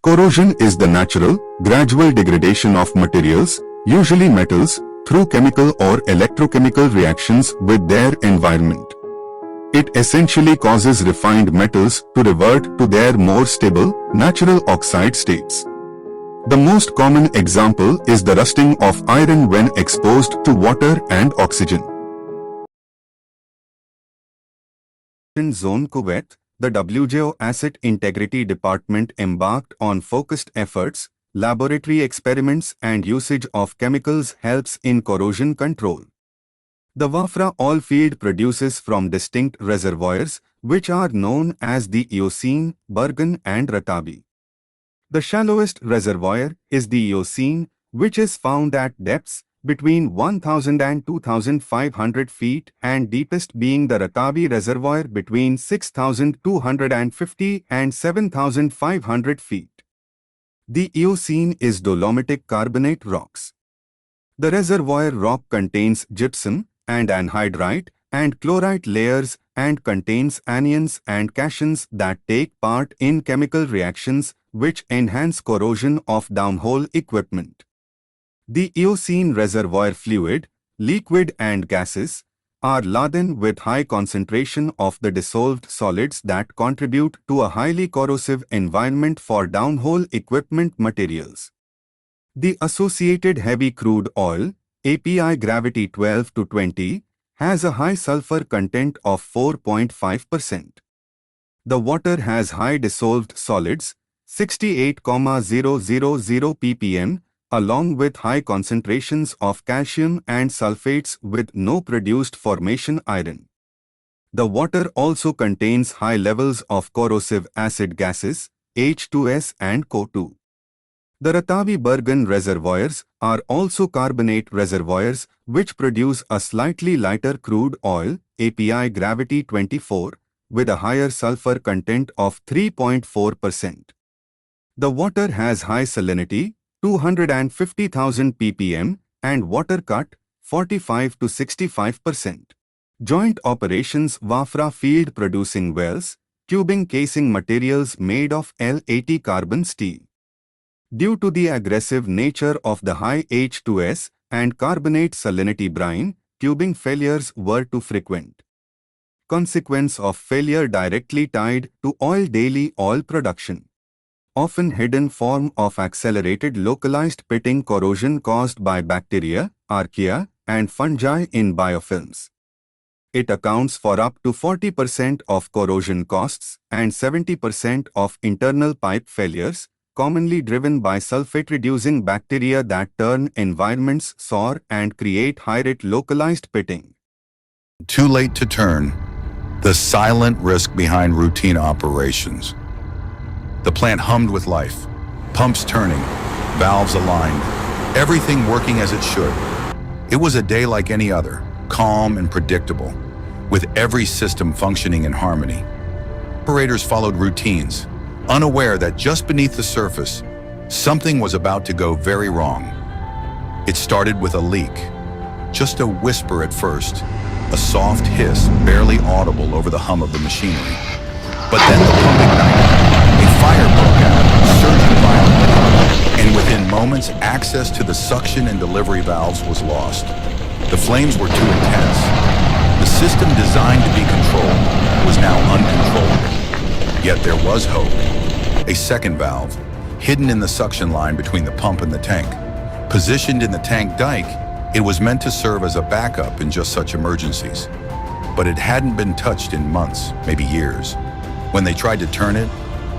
Corrosion is the natural, gradual degradation of materials, usually metals, through chemical or electrochemical reactions with their environment. It essentially causes refined metals to revert to their more stable, natural oxide states. The most common example is the rusting of iron when exposed to water and oxygen. In Zone Kuwait, the WJO Asset Integrity Department embarked on focused efforts, laboratory experiments and usage of chemicals helps in corrosion control. The Wafra oil field produces from distinct reservoirs, which are known as the Eocene, Bergen and Ratabi. The shallowest reservoir is the Eocene, which is found at depths between 1,000 and 2,500 feet and deepest being the Ratabi reservoir between 6,250 and 7,500 feet. The Eocene is dolomitic carbonate rocks. The reservoir rock contains gypsum and anhydrite and chlorite layers and contains anions and cations that take part in chemical reactions which enhance corrosion of downhole equipment. The Eocene reservoir fluid, liquid and gases are laden with high concentration of the dissolved solids that contribute to a highly corrosive environment for downhole equipment materials. The associated heavy crude oil, API gravity 12 to 20, has a high sulfur content of 4.5%. The water has high dissolved solids, 68,000 ppm, along with high concentrations of calcium and sulfates with no produced formation iron. The water also contains high levels of corrosive acid gases, H2S and CO2. The Ratabi Bergen reservoirs are also carbonate reservoirs which produce a slightly lighter crude oil, API gravity 24, with a higher sulfur content of 3.4%. The water has high salinity, 250,000 ppm, and water cut, 45 to 65%. Joint operations Wafra field producing wells, tubing casing materials made of L80 carbon steel. Due to the aggressive nature of the high H2S and carbonate salinity brine, tubing failures were too frequent. Consequence of failure directly tied to daily oil production. Often hidden form of accelerated localized pitting corrosion caused by bacteria, archaea, and fungi in biofilms. It accounts for up to 40% of corrosion costs and 70% of internal pipe failures, commonly driven by sulfate-reducing bacteria that turn environments sour and create high-rate localized pitting. Too late to turn. The silent risk behind routine operations. The plant hummed with life. Pumps turning, valves aligned, everything working as it should. It was a day like any other, calm and predictable, with every system functioning in harmony. Operators followed routines, unaware that just beneath the surface, something was about to go very wrong. It started with a leak. Just a whisper at first, a soft hiss barely audible over the hum of the machinery. But then the pump ignited. A fire broke out, surging violently, and within moments, access to the suction and delivery valves was lost. The flames were too intense. The system designed to be controlled was now uncontrollable. Yet there was hope. A second valve, hidden in the suction line between the pump and the tank. Positioned in the tank dike, it was meant to serve as a backup in just such emergencies. But it hadn't been touched in months, maybe years. When they tried to turn it,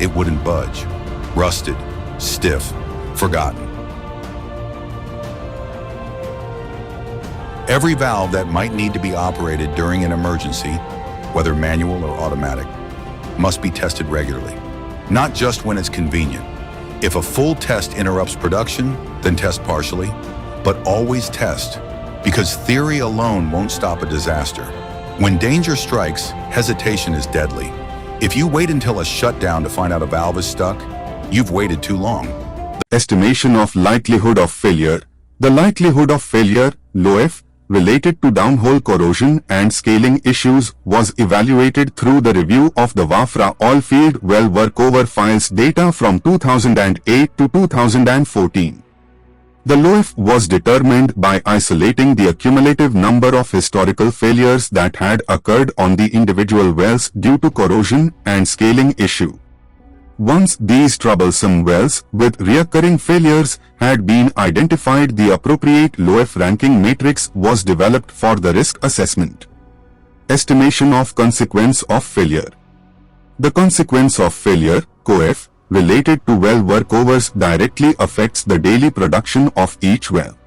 it wouldn't budge. Rusted, stiff, forgotten. Every valve that might need to be operated during an emergency, whether manual or automatic, must be tested regularly. Not just when it's convenient. If a full test interrupts production, then test partially, but always test, because theory alone won't stop a disaster. When danger strikes, hesitation is deadly. If you wait until a shutdown to find out a valve is stuck, you've waited too long. Estimation of likelihood of failure. The likelihood of failure, LOF, related to downhole corrosion and scaling issues was evaluated through the review of the Wafra oilfield well workover files data from 2008 to 2014. The LOIF was determined by isolating the accumulative number of historical failures that had occurred on the individual wells due to corrosion and scaling issue. Once these troublesome wells with recurring failures had been identified, the appropriate LOIF ranking matrix was developed for the risk assessment. Estimation of consequence of failure. The consequence of failure, COF, related to well workovers directly affects the daily production of each well.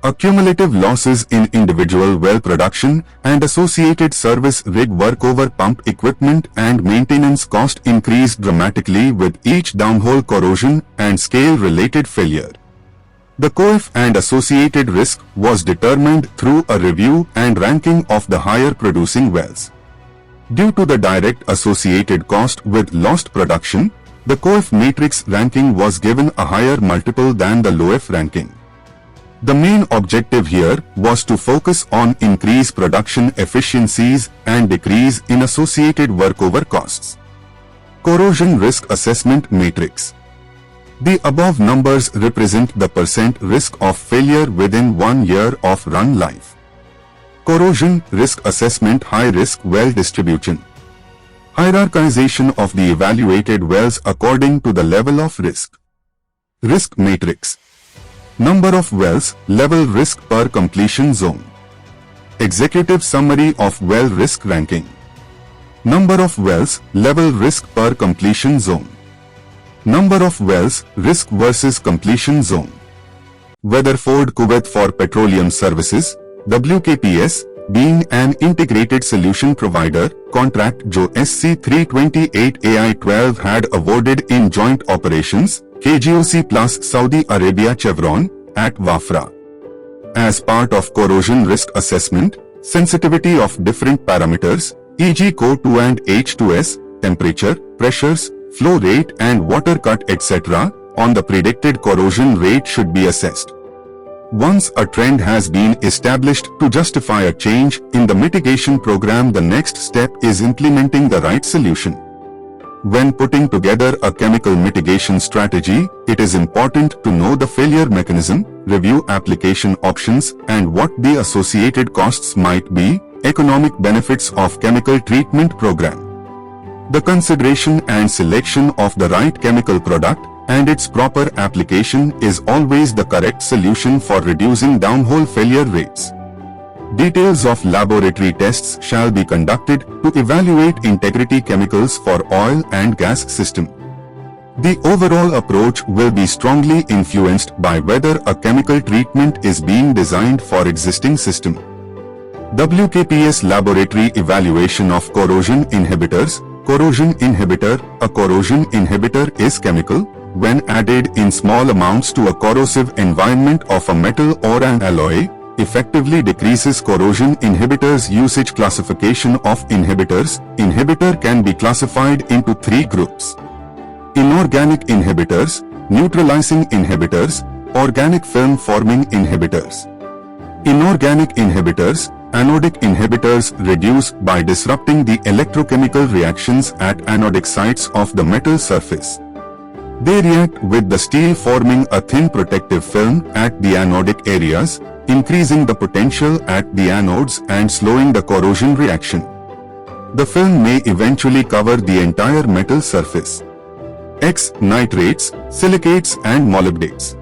Accumulative losses in individual well production and associated service rig workover pump equipment and maintenance cost increase dramatically with each downhole corrosion and scale-related failure. The COF and associated risk was determined through a review and ranking of the higher producing wells. Due to the direct associated cost with lost production, the COF matrix ranking was given a higher multiple than the LOIF ranking. The main objective here was to focus on increase production efficiencies and decrease in associated workover costs. Corrosion Risk Assessment Matrix. The above numbers represent the % risk of failure within 1 year of run life. Corrosion Risk Assessment High Risk Well Distribution. Hierarchization of the evaluated wells according to the level of risk. Risk Matrix. Number of wells, level risk per completion zone. Executive summary of well risk ranking. Number of wells, level risk per completion zone. Number of wells, risk versus completion zone. Weatherford Kuwait for Petroleum Services, WKPS, being an integrated solution provider, contract WJO SC 328 AI-12 had awarded in joint operations, KGOC plus Saudi Arabia Chevron, at Wafra. As part of corrosion risk assessment, sensitivity of different parameters, e.g. CO2 and H2S, temperature, pressures, flow rate and water cut etc., on the predicted corrosion rate should be assessed. Once a trend has been established to justify a change in the mitigation program, the next step is implementing the right solution. When putting together a chemical mitigation strategy, it is important to know the failure mechanism, review application options, and what the associated costs might be, economic benefits of chemical treatment program. The consideration and selection of the right chemical product and its proper application is always the correct solution for reducing downhole failure rates. Details of laboratory tests shall be conducted to evaluate integrity chemicals for oil and gas system. The overall approach will be strongly influenced by whether a chemical treatment is being designed for existing system. WKPS laboratory evaluation of corrosion inhibitors. Corrosion inhibitor. A corrosion inhibitor is chemical, when added in small amounts to a corrosive environment of a metal or an alloy, effectively decreases corrosion inhibitors. Usage classification of inhibitors. Inhibitor can be classified into 3 groups. Inorganic inhibitors, neutralizing inhibitors, organic film forming inhibitors. Inorganic inhibitors, anodic inhibitors reduce by disrupting the electrochemical reactions at anodic sites of the metal surface. They react with the steel forming a thin protective film at the anodic areas, increasing the potential at the anodes and slowing the corrosion reaction. The film may eventually cover the entire metal surface. X. Nitrates, silicates and molybdates.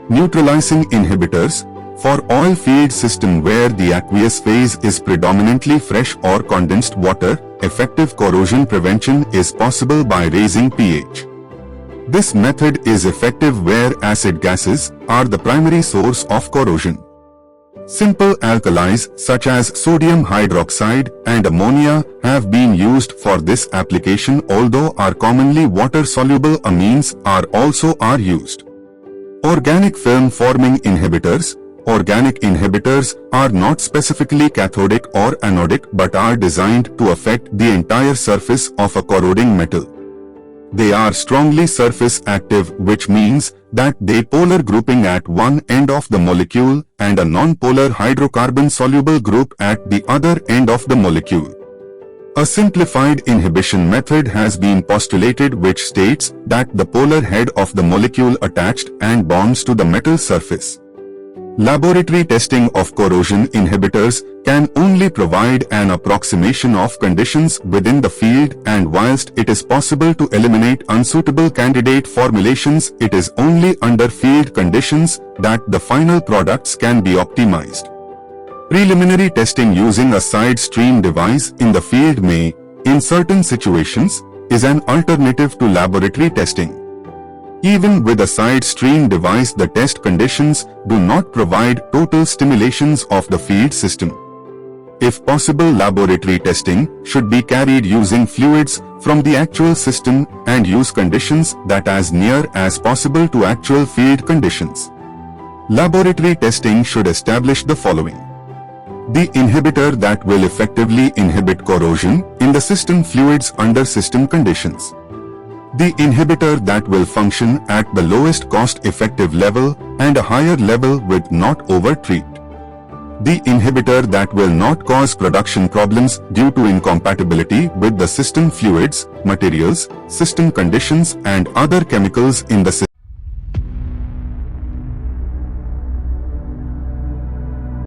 Neutralizing inhibitors. For oil field system where the aqueous phase is predominantly fresh or condensed water, effective corrosion prevention is possible by raising pH. This method is effective where acid gases are the primary source of corrosion. Simple alkalis such as sodium hydroxide and ammonia have been used for this application, although are commonly water-soluble amines are used. Organic film forming inhibitors. Organic inhibitors are not specifically cathodic or anodic but are designed to affect the entire surface of a corroding metal. They are strongly surface active, which means that they polar grouping at one end of the molecule and a non-polar hydrocarbon soluble group at the other end of the molecule. A simplified inhibition method has been postulated which states that the polar head of the molecule attached and bonds to the metal surface. Laboratory testing of corrosion inhibitors can only provide an approximation of conditions within the field, and whilst it is possible to eliminate unsuitable candidate formulations, it is only under field conditions that the final products can be optimized. Preliminary testing using a side stream device in the field may, in certain situations, is an alternative to laboratory testing. Even with a side stream device, the test conditions do not provide total stimulations of the field system. If possible, laboratory testing should be carried using fluids from the actual system and use conditions that as near as possible to actual field conditions. Laboratory testing should establish the following: the inhibitor that will effectively inhibit corrosion in the system fluids under system conditions. The inhibitor that will function at the lowest cost-effective level and a higher level with not over-treat. The inhibitor that will not cause production problems due to incompatibility with the system fluids, materials, system conditions and other chemicals in the system.